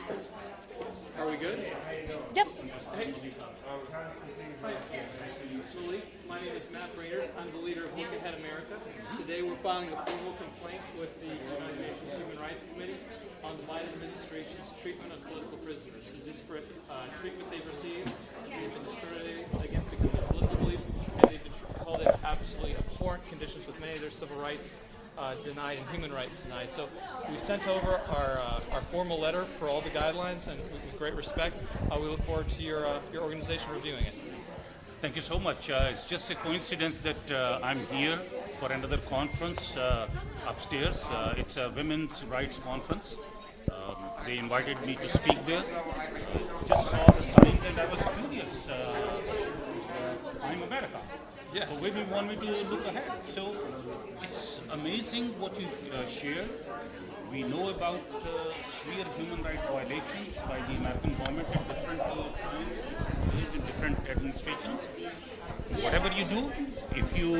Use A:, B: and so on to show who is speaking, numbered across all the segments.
A: Are we good?
B: Yep.
A: Hey. Hi. Julie, my name is Matt Brainerd. I'm the leader of Look Ahead America. Today we're filing a formal complaint with the United Nations Human Rights Committee on the Biden administration's treatment of political prisoners. The disparate treatment they've received, they've been discriminated against because of their political beliefs, and they've been called it absolutely abhorrent conditions with many of their civil rights denied and human rights denied. So we sent over our formal letter for all the guidelines, and with great respect, we look forward to your organization reviewing it.
C: Thank you so much. It's just a coincidence that I'm here for another conference upstairs. It's a women's rights conference. They invited me to speak there. Just saw the signs and I was curious. I'm America.
A: Yes.
C: So where do you want me to look ahead? So it's amazing what you share. We know about severe human rights violations by the American government at different times, in different administrations. Whatever you do, if you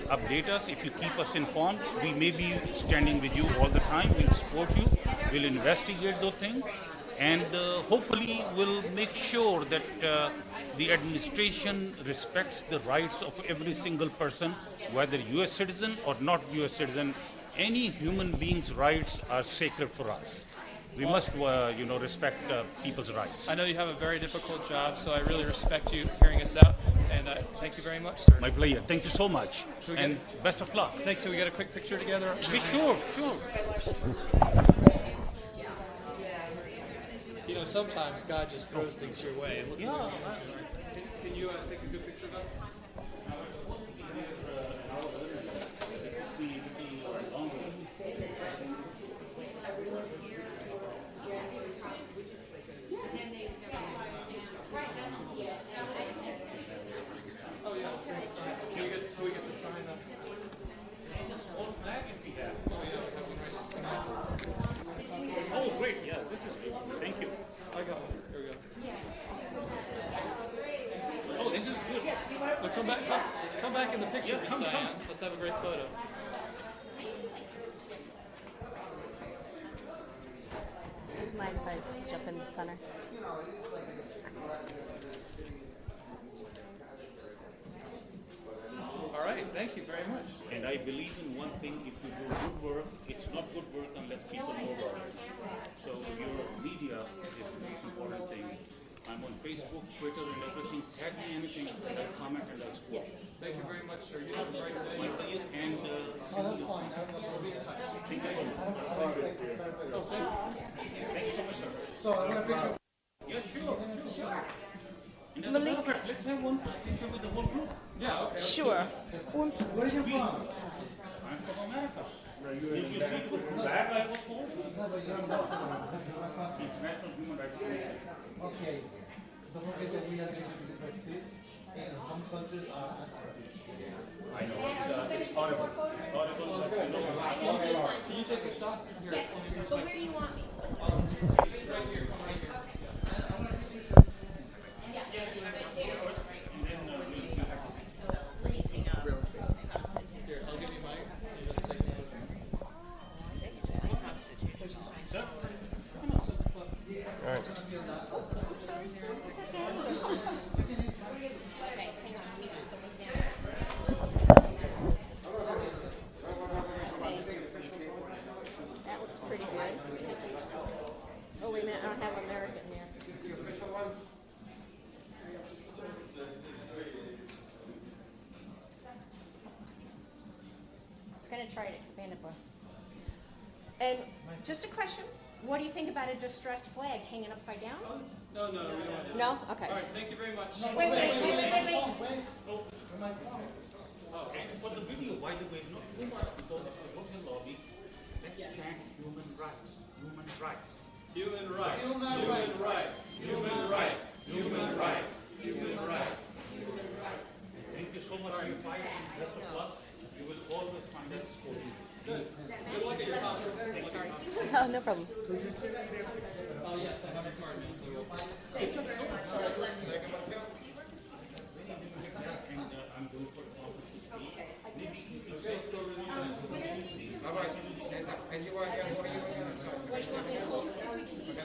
C: update us, if you keep us informed, we may be standing with you all the time. We'll support you. We'll investigate those things, and hopefully we'll make sure that the administration respects the rights of every single person, whether U.S. citizen or not U.S. citizen. Any human being's rights are sacred for us. We must, respect people's rights.
A: I know you have a very difficult job, so I really respect you hearing us out, and thank you very much, sir.
C: My pleasure. Thank you so much, and best of luck.
A: Thanks. So we get a quick picture together.
C: Sure.
A: You know, sometimes God just throws things your way.
C: Yeah.
A: Can you take a good picture of us? Oh yeah. Can we get the sign up?
C: Oh, great. Yeah, this is good. Thank you.
A: I got one. Here we go.
C: Oh, this is good.
A: Now come back in the picture, Miss Diane. Let's have a great photo.
B: It's mine if I just jump in the center.
A: All right. Thank you very much.
C: And I believe in one thing, if you do good work, it's not good work unless people know about it. So your media is the most important thing. I'm on Facebook, Twitter, and everything. Tag me anything, and I'll comment and I'll support.
B: Yes.
A: Thank you very much, sir. You have a great day.
C: My pleasure, and
A: We'll be in touch.
C: thank you so much.
A: Oh, thank you.
C: Thank you so much, sir.
D: So I want a picture.
C: Yeah, sure. And as a matter of fact, let's have one picture with the whole group.
A: Yeah, okay.
B: Sure.
D: Where are you from?
C: I'm from America. Did you see the flag I was for? International Human Rights Commission.
D: Okay. Don't forget that we are living in the exist, and some countries are anti-British.
C: I know, it's horrible. It's horrible, but you know.
A: Can you take a shot? Here.
E: Yes, but where do you want me?
A: Right here. Right here. Here, I'll give you mine. You just take a photo.
E: Okay, hang on, we just stand.
B: That looks pretty good. Oh, wait a minute, I don't have American here. I was going to try to expand it more. And just a question, what do you think about a distressed flag hanging upside down?
A: No, we don't want to.
B: No? Okay.
A: All right, thank you very much.
E: Wait.
C: And for the video, by the way, not too much because of the hotel lobby. Let's chant human rights. Human rights.
A: Human rights. Human rights. Human rights. Human rights. Human rights.
C: Thank you so much for your fight and best of luck. You will always find us supporting.
A: Good luck at your conference. Sorry.
B: Oh, no problem.
A: Oh, yes, I have a card now, so we'll...
C: And I'm going for the conference. Maybe you say
E: What do you want me to hold? Or we can each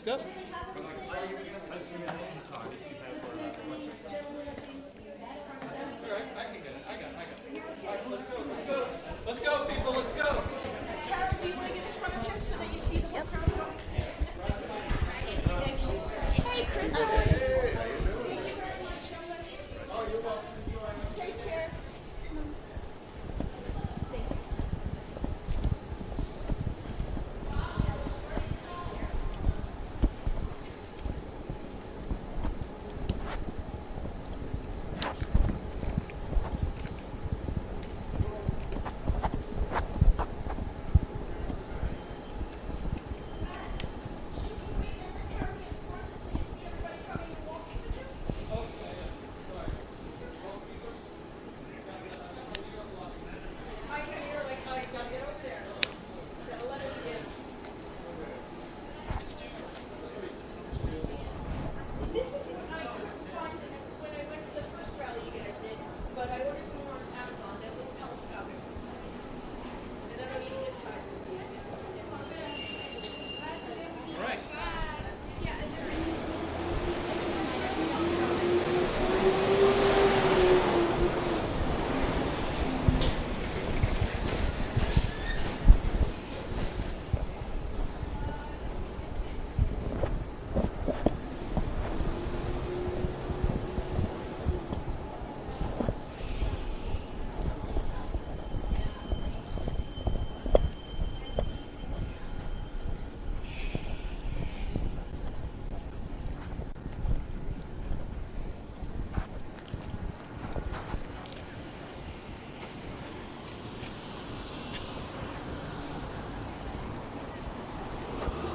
A: go. Let's go, people, let's go.
E: Tara, do you want to get in front of him so that you see the whole crowd go? Hey, Chris, how are you? Thank you very much. Oh, you're welcome. Take care. Thank you. This is what I couldn't find when I went to the first rally you guys did, but I ordered some more on Amazon, that little telescopic ones. And I don't need zip ties with me.
A: All right.
E: Yeah, and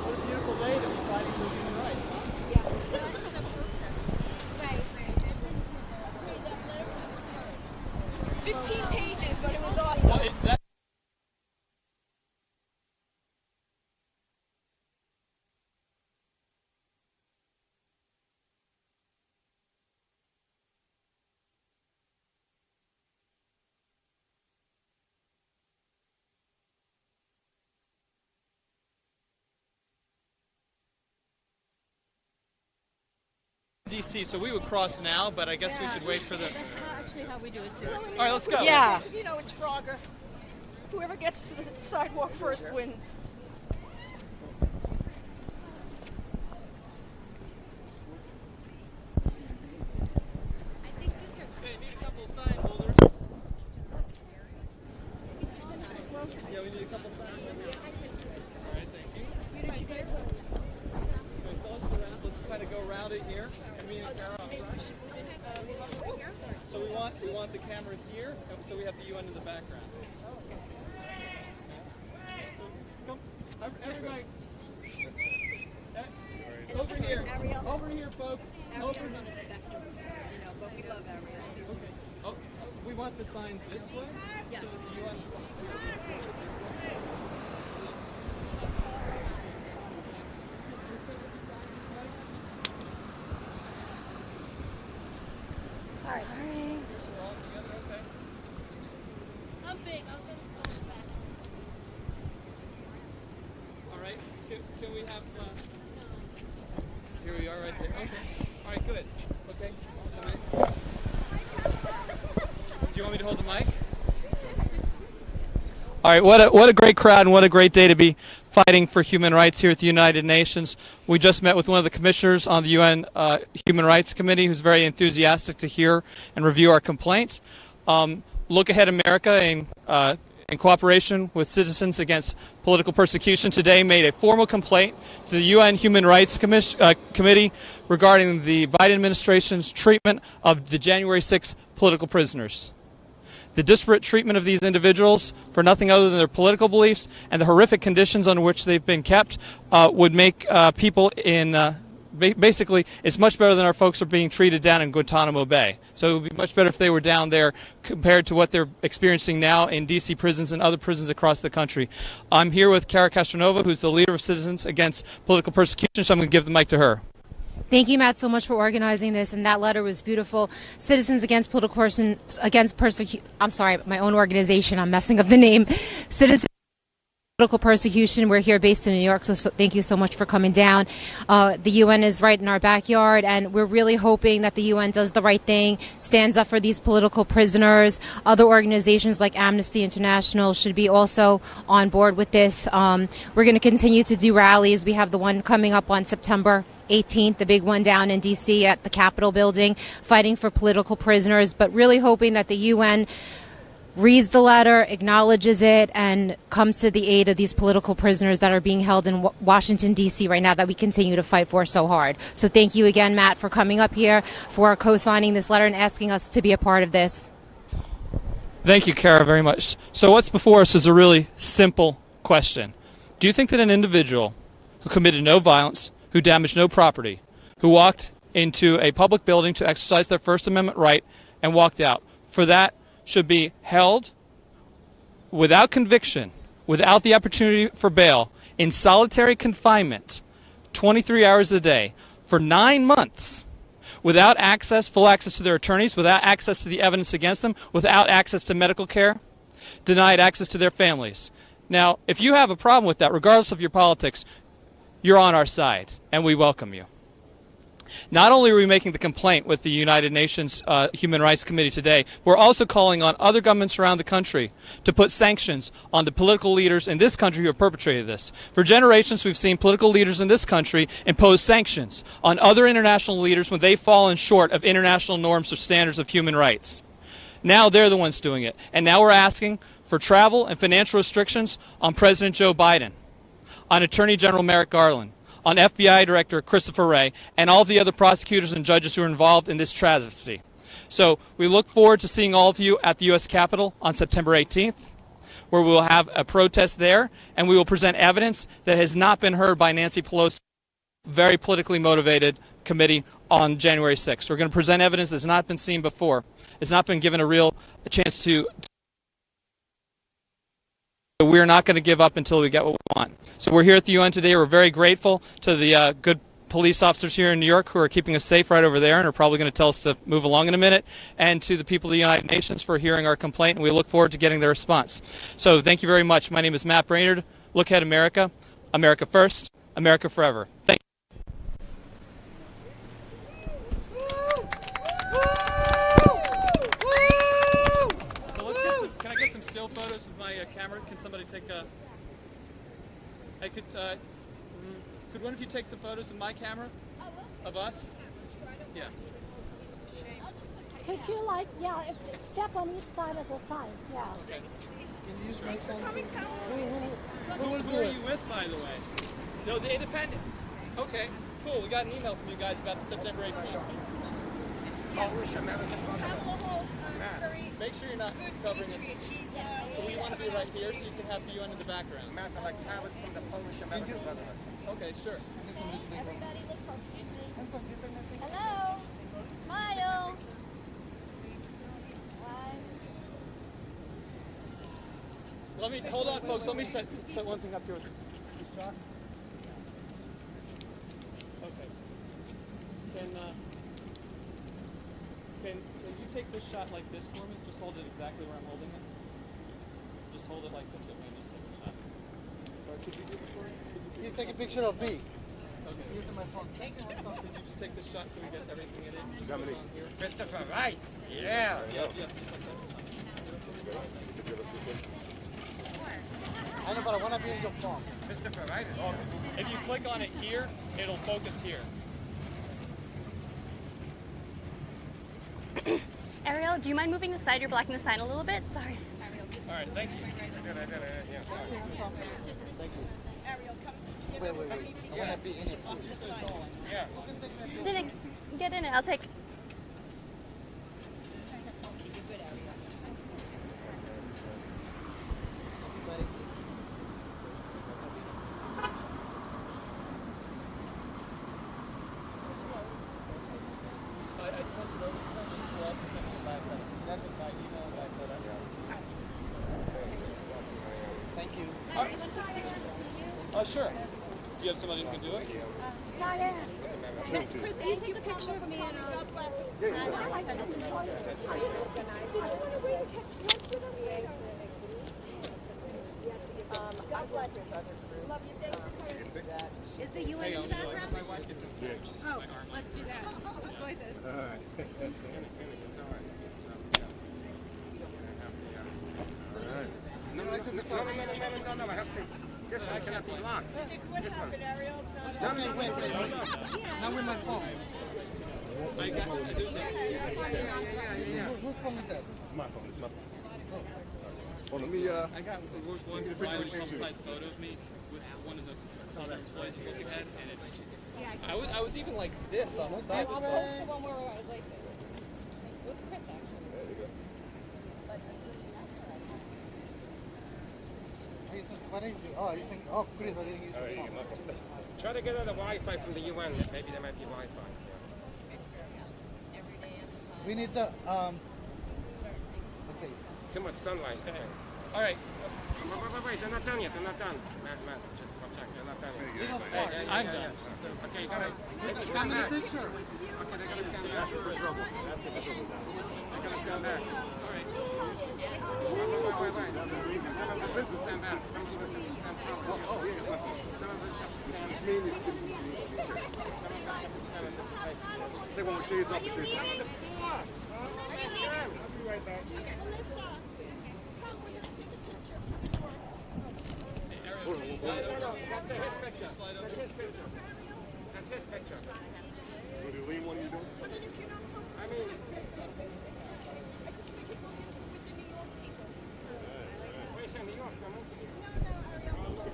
A: What a beautiful day to be fighting for human rights, huh?
E: yeah. 15 pages, but it was awesome.
A: Well, that DC, so we would cross now, but I guess we should wait for the.
F: That's actually how we do it too.
A: All right, let's go.
F: Yeah. You know, it's Frogger. Whoever gets to the sidewalk first wins.
A: Okay, need a couple sign holders. Yeah, we need a couple sign holders. All right, thank you. Okay, so let's kind of go around it here. And me and Tara up front. So we want the camera here, so we have the UN in the background. Come, everybody. Over here. Over here, folks. Over here.
F: On the spectrum, you know, but we love Ariel.
A: Okay. Oh, we want the sign this way?
F: Yes.
A: So that the UN is
B: Sorry.
A: We're all together, okay.
F: I'm big. I'll get us going back.
A: All right. Can we have? Here we are, right there. Okay. All right. Good. Okay. All right. Do you want me to hold the mic? All right. What a great crowd and what a great day to be fighting for human rights here at the United Nations. We just met with one of the commissioners on the UN Human Rights Committee, who's very enthusiastic to hear and review our complaints. Look Ahead America, in cooperation with Citizens Against Political Persecution, today made a formal complaint to the UN Human Rights Committee regarding the Biden administration's treatment of the January 6th political prisoners. The disparate treatment of these individuals for nothing other than their political beliefs and the horrific conditions under which they've been kept would make people in basically, it's much better than our folks are being treated down in Guantanamo Bay. So it would be much better if they were down there compared to what they're experiencing now in D.C. prisons and other prisons across the country. I'm here with Cara Castronova, who's the leader of Citizens Against Political Persecution, so I'm going to give the mic to her.
G: Thank you, Matt, so much for organizing this, and that letter was beautiful. Citizens Against I'm sorry, my own organization, I'm messing up the name. Citizens political persecution. We're here based in New York, so thank you so much for coming down. The UN is right in our backyard, and we're really hoping that the UN does the right thing, stands up for these political prisoners. Other organizations like Amnesty International should be also on board with this. We're going to continue to do rallies. We have the one coming up on September 18th, the big one down in D.C. at the Capitol building, fighting for political prisoners, but really hoping that the UN reads the letter, acknowledges it, and comes to the aid of these political prisoners that are being held in Washington, D.C. right now that we continue to fight for so hard. So thank you again, Matt, for coming up here, for co-signing this letter and asking us to be a part of this.
A: Thank you, Kara, very much. So what's before us is a really simple question. Do you think that an individual who committed no violence, who damaged no property, who walked into a public building to exercise their First Amendment right and walked out, for that should be held without conviction, without the opportunity for bail, in solitary confinement, 23 hours a day, for 9 months, without access, full access to their attorneys, without access to the evidence against them, without access to medical care, denied access to their families? Now, if you have a problem with that, regardless of your politics, you're on our side, and we welcome you. Not only are we making the complaint with the United Nations Human Rights Committee today, we're also calling on other governments around the country to put sanctions on the political leaders in this country who have perpetrated this. For generations, we've seen political leaders in this country impose sanctions on other international leaders when they've fallen short of international norms or standards of human rights. Now they're the ones doing it. And now we're asking for travel and financial restrictions on President Joe Biden, on Attorney General Merrick Garland, on FBI Director Christopher Wray, and all the other prosecutors and judges who are involved in this travesty. So we look forward to seeing all of you at the U.S. Capitol on September 18th, where we will have a protest there, and we will present evidence that has not been heard by Nancy Pelosi's very politically motivated committee on January 6th. We're going to present evidence that's not been seen before. It's not been given a chance to. We're not going to give up until we get what we want. So we're here at the UN today. We're very grateful to the good police officers here in New York who are keeping us safe right over there and are probably going to tell us to move along in a minute, and to the people of the United Nations for hearing our complaint, and we look forward to getting their response. So thank you very much. My name is Matt Brainerd. Look Ahead America. America first. America forever. Thank you. Can I get some still photos with my camera? Can somebody take a... could one of you take some photos with my camera? Of us? Yes.
H: Could you step on each side of the sign? Yeah.
A: Okay.
D: Can you use my phone to...
A: Who are you with, by the way? No, the Independents. Okay, cool. We got an email from you guys about the September 18th. Make sure you're not covering it. So we want to be right here so you can have the UN in the background. Okay, sure.
H: Everybody look for me. Hello. Smile.
A: Let me hold on, folks. Let me set one thing up here. Okay. Can you take this shot like this for me? Just hold it exactly where I'm holding it. Just hold it like this. Okay, just take the shot. Or could you do this for me?
D: He's taking a picture of me.
A: Okay.
D: Using my phone.
A: Could you just take this shot so we get everything in it?
I: Somebody.
A: Christopher, right? Yeah. Yes, just like that.
D: I know, but I want to be in your phone.
A: Christopher, right? If you click on it here, it'll focus here.
J: Ariel, do you mind moving aside? You're blocking the sign a little bit. Sorry.
A: All right, thank you.
E: Ariel, come stand
D: Wait.
E: up.
D: I want to be in it too.
A: Yeah.
J: Then get in it. I'll take.
D: Thank you.
A: Sure. Do you have somebody who can do it?
H: Diane.
B: Chris, can you take a picture of me and send it to me?
H: Did you want to bring catch lunch with us later? bless you. Love you. Thanks for coming.
B: Is the UN in the background?
A: My wife gets upset.
B: Oh, let's do that. Let's go like this.
I: No, I have to. This I cannot be locked.
E: What happened, Ariel's not
D: No, no, wait. Not with my phone. Whose phone is that?
I: It's my phone. It's my phone. Oh, let me.
A: I got one viral-size photo of me with one of the employees of Wicked Head, and it just. I was even like this on the side.
F: The one where I was like this. With Chris, actually.
I: There you go.
D: What is it? Oh, you think? Oh, Chris, I didn't use
I: All right,
D: your
I: you
D: phone.
I: get my phone.
K: Try to get the Wi-Fi from the UN. Maybe there might be Wi-Fi.
D: We need the Okay.
K: Too much sunlight.
A: All right.
K: Wait, they're not done yet. They're not done. Matt, just one second. They're not done yet.
A: I'm done.
K: Okay, you gotta stand back. Okay, they gotta stand back. They gotta stand back. All right. Wait. Some of the princes stand back. Some of us have to stand front. Some of us have to stand.
I: It's me.
K: Some of us have to stand in this place.
I: Take one with shades off the shades.
K: Right back.
I: Hold on.
K: That's his picture.
I: What the lean one you doing?
K: I mean, where's in New York? So I'm into New York.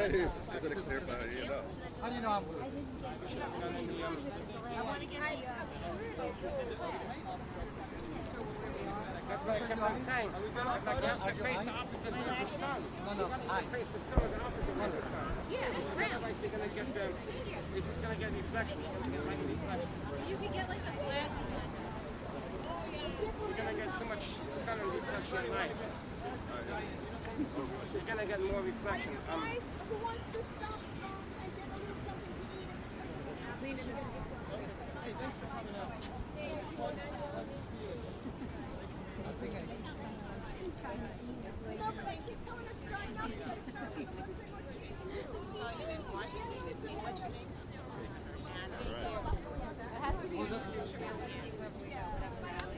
I: Is it a clear by you know?
D: How do you know I'm good?
K: That's what I kept on saying. Like you have to face the opposite of the sun.
D: No, I.
K: Face the sun is the opposite of the sun. Otherwise you're gonna get it's just gonna get reflection. You're gonna get light reflection.
B: You can get like the flag.
K: You're gonna get too much sun and reflection at night. You're gonna get more reflection.
H: Who wants to stop and get a little something to eat?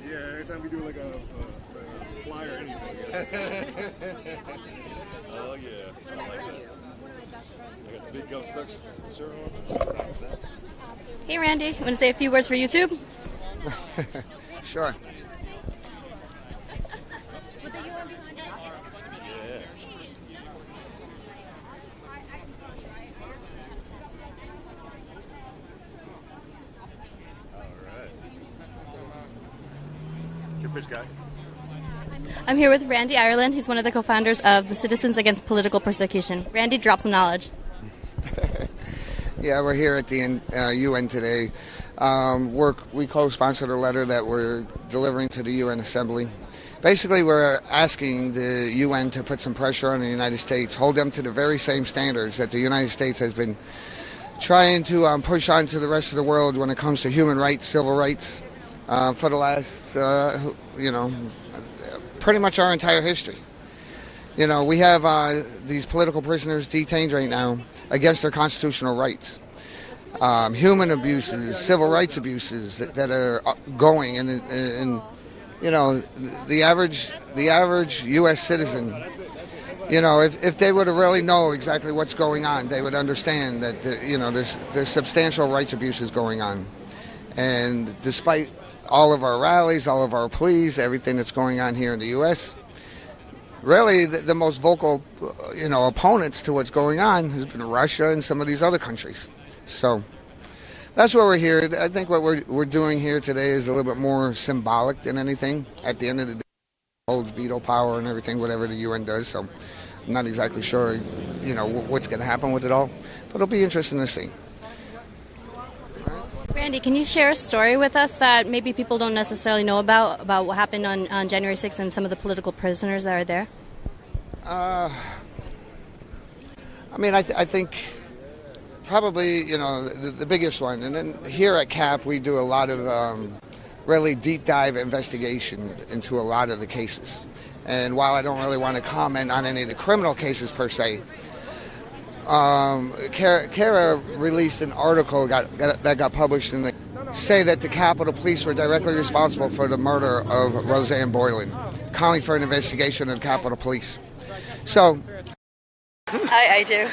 I: Yeah, every time we do like a flyer or anything. Oh yeah. I like that. I got the big gum suction shirt on.
J: Hey, Randy. Want to say a few words for YouTube?
L: Sure.
B: With the UN behind us?
I: Yeah. All right. Your pitch, guys.
J: I'm here with Randy Ireland. He's one of the co-founders of the Citizens Against Political Persecution. Randy, drop some knowledge.
L: Yeah, we're here at the UN today. We co-sponsored a letter that we're delivering to the UN Assembly. Basically, we're asking the UN to put some pressure on the United States, hold them to the very same standards that the United States has been trying to push on to the rest of the world when it comes to human rights, civil rights, for the last, pretty much our entire history. You know, we have these political prisoners detained right now against their constitutional rights. Human abuses, civil rights abuses that are going, and you know, the average U.S. citizen, you know, if they were to really know exactly what's going on, they would understand that there's substantial rights abuses going on, and despite all of our rallies, all of our pleas, everything that's going on here in the U.S., really the most vocal, opponents to what's going on has been Russia and some of these other countries. So that's why we're here. I think what we're doing here today is a little bit more symbolic than anything. At the end of the day, holds veto power and everything, whatever the UN does. So I'm not exactly sure, what's going to happen with it all. But it'll be interesting to see.
J: Randy, can you share a story with us that maybe people don't necessarily know about what happened on January 6th and some of the political prisoners that are there?
L: I think probably, the biggest one. And then here at CAP, we do a lot of really deep dive investigation into a lot of the cases. And while I don't really want to comment on any of the criminal cases per se, Kara released an article that got published in say that the Capitol Police were directly responsible for the murder of Roseanne Boylan, calling for an investigation of the Capitol Police. So,
J: I do.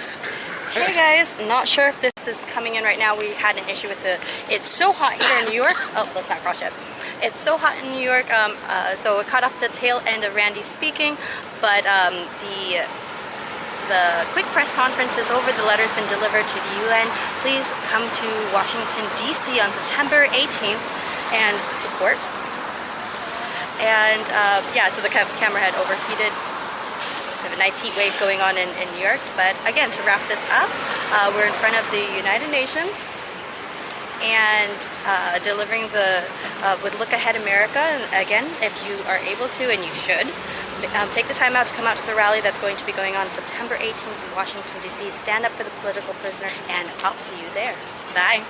J: Hey guys, not sure if this is coming in right now. We had an issue with it's so hot here in New York. Oh, let's not cross yet. It's so hot in New York, so it cut off the tail end of Randy speaking, but the quick press conference is over. The letter's been delivered to the UN. Please come to Washington, D.C. on September 18th and support. And so the camera had overheated. We have a nice heat wave going on in New York. But again, to wrap this up, we're in front of the United Nations and delivering with Look Ahead America. And again, if you are able to, and you should, take the time out to come out to the rally that's going to be going on September 18th in Washington, D.C. Stand up for the political prisoner, and I'll see you there. Bye.